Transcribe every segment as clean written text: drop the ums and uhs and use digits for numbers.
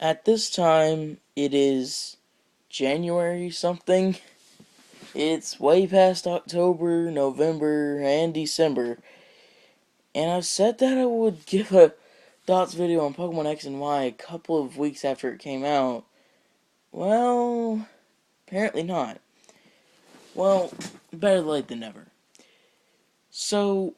At this time, it is January something. It's way past October, November, and December. And I said that I would give a Dots video on Pokemon X and Y a couple of weeks after it came out. Well, apparently not. Well, better late than never. So,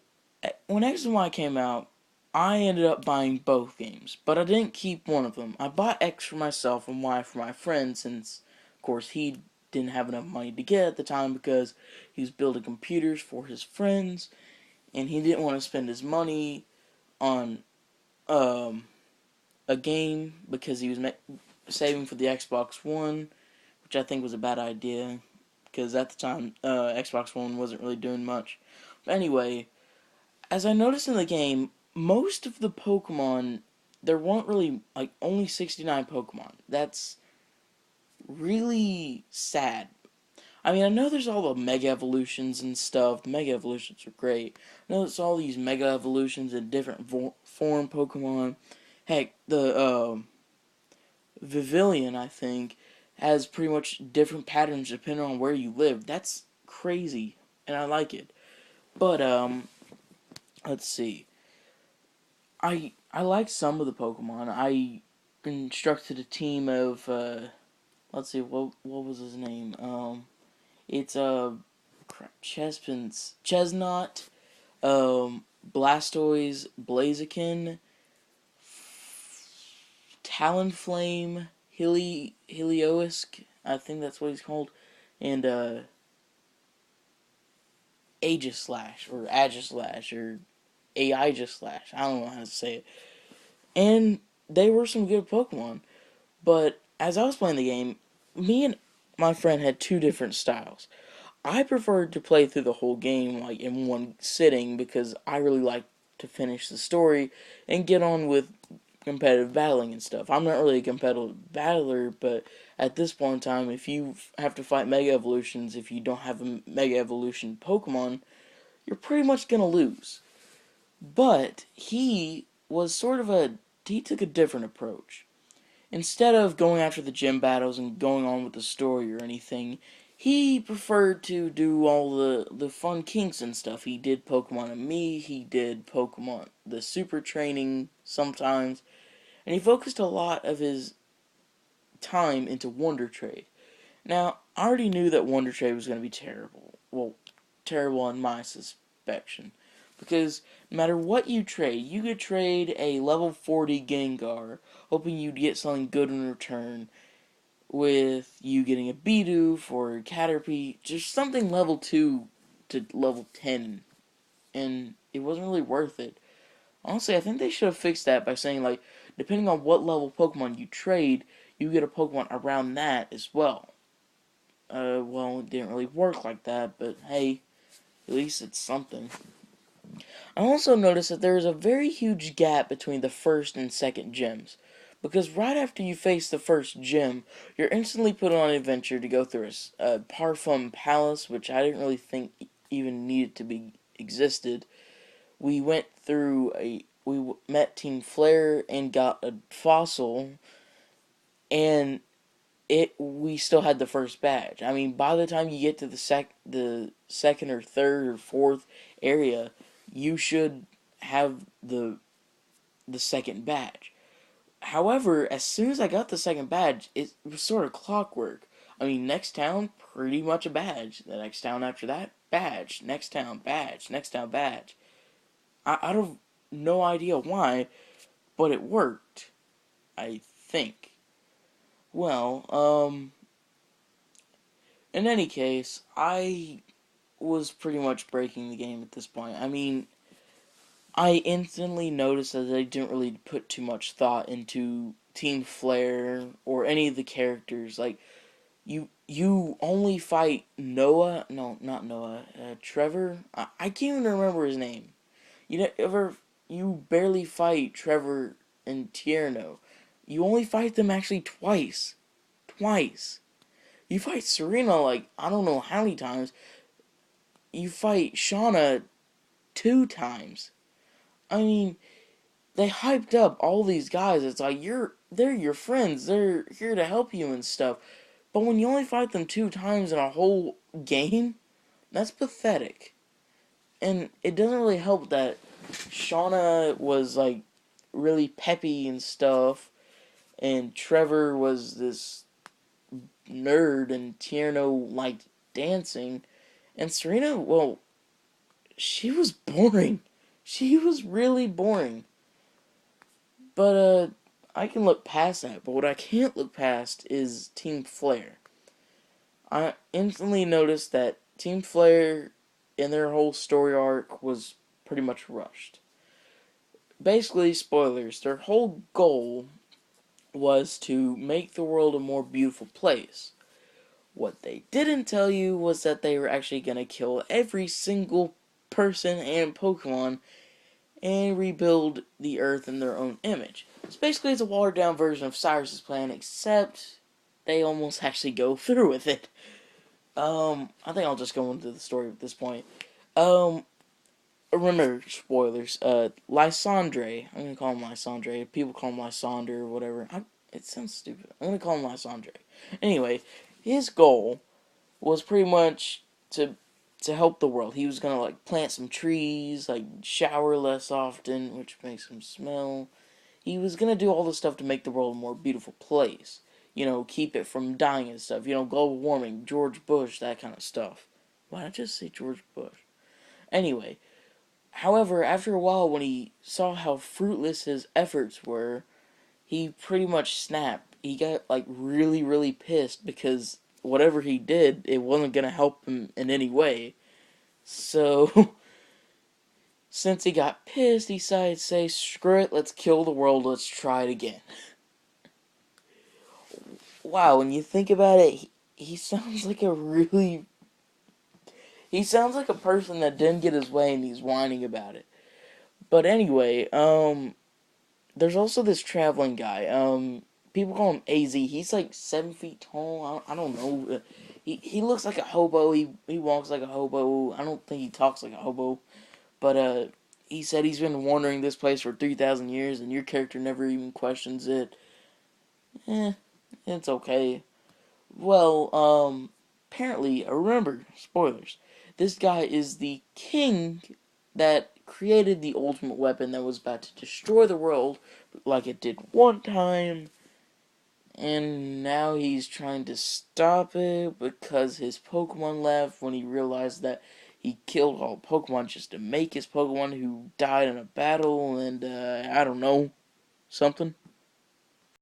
when X and Y came out, I ended up buying both games, but I didn't keep one of them. I bought X for myself and Y for my friend since, of course, he didn't have enough money to get at the time because he was building computers for his friends, and he didn't want to spend his money on um, a game because he was saving for the Xbox One, which I think was a bad idea because at the time Xbox One wasn't really doing much. But anyway, as I noticed in the game, most of the Pokemon, there weren't really, like, only 69 Pokemon. That's really sad. I mean, I know there's all the Mega Evolutions and stuff. The Mega Evolutions are great. I know there's all these Mega Evolutions and different form Pokemon. Heck, the Vivillon, I think, has pretty much different patterns depending on where you live. That's crazy, and I like it. But, let's see. I like some of the Pokemon. I constructed a team of let's see what was his name? It's Chesnaught, Blastoise, Blaziken, Talonflame, Heliolisk, I think that's what he's called, and Aegislash or Agislash or Aegislash. I don't know how to say it. And they were some good Pokemon. But as I was playing the game, me and my friend had two different styles. I preferred to play through the whole game like in one sitting because I really like to finish the story and get on with competitive battling and stuff. I'm not really a competitive battler, but at this point in time, if you have to fight Mega Evolutions, if you don't have a Mega Evolution Pokemon, you're pretty much gonna lose. But he took a different approach. Instead of going after the gym battles and going on with the story or anything, he preferred to do all the fun kinks and stuff. He did Pokemon and Me, he did Pokemon, the super training sometimes, and he focused a lot of his time into Wonder Trade. Now, I already knew that Wonder Trade was going to be terrible. Well, terrible in my suspicion. Because no matter what you trade, you could trade a level 40 Gengar, hoping you'd get something good in return, with you getting a Bidoof or a Caterpie, just something level 2 to level 10, and it wasn't really worth it. Honestly, I think they should have fixed that by saying, like, depending on what level Pokemon you trade, you get a Pokemon around that as well. Well, it didn't really work like that, but hey, at least it's something. I also noticed that there is a very huge gap between the first and second gyms. Because right after you face the first gym, you're instantly put on an adventure to go through a Parfum Palace, which I didn't really think even needed to be existed. We met Team Flare and got a fossil, and we still had the first badge. I mean, by the time you get to the second or third or fourth area, you should have the second badge. However, as soon as I got the second badge, it was sort of clockwork. I mean, next town, pretty much a badge. The next town after that, badge. Next town, badge. Next town, badge. I have no idea why, but it worked. I think. Well, in any case, I was pretty much breaking the game at this point. I mean, I instantly noticed that they didn't really put too much thought into Team Flare or any of the characters. Like, you only fight Noah. No, not Noah. Trevor. I can't even remember his name. You barely fight Trevor and Tierno. You only fight them actually twice. Twice. You fight Serena like I don't know how many times. You fight Shauna 2 times. I mean, they hyped up all these guys. It's like they're your friends. They're here to help you and stuff. But when you only fight them 2 times in a whole game, that's pathetic. And it doesn't really help that Shauna was like really peppy and stuff, and Trevor was this nerd, and Tierno liked dancing, and Serena, well, she was boring. She was really boring. But I can look past that. But what I can't look past is Team Flare. I instantly noticed that Team Flare in their whole story arc was pretty much rushed. Basically, spoilers, their whole goal was to make the world a more beautiful place. What they didn't tell you was that they were actually going to kill every single person and Pokemon and rebuild the Earth in their own image. So basically, it's a watered down version of Cyrus's plan, except they almost actually go through with it. I think I'll just go into the story at this point. Um, Remember, spoilers, Lysandre, I'm gonna call him Lysandre, people call him Lysander or whatever, it sounds stupid, I'm gonna call him Lysandre. Anyway, his goal was pretty much to help the world. He was gonna, like, plant some trees, like, shower less often, which makes him smell. He was gonna do all this stuff to make the world a more beautiful place. You know, keep it from dying and stuff. You know, global warming, George Bush, that kind of stuff. Why did I just say George Bush? Anyway, however, after a while, when he saw how fruitless his efforts were, he pretty much snapped. He got, like, really, really pissed because whatever he did, it wasn't gonna help him in any way. So, since he got pissed, he decided to say, screw it, let's kill the world, let's try it again. Wow, when you think about it, he sounds like a really... He sounds like a person that didn't get his way and he's whining about it. But anyway, there's also this traveling guy. People call him AZ. He's like 7 feet tall. I don't know. He looks like a hobo. He walks like a hobo. I don't think he talks like a hobo. But he said he's been wandering this place for 3,000 years, and your character never even questions it. It's okay. Well, apparently, remember, spoilers, this guy is the king that created the ultimate weapon that was about to destroy the world like it did one time, and now he's trying to stop it because his Pokemon left when he realized that he killed all Pokemon just to make his Pokemon who died in a battle, and I don't know, something.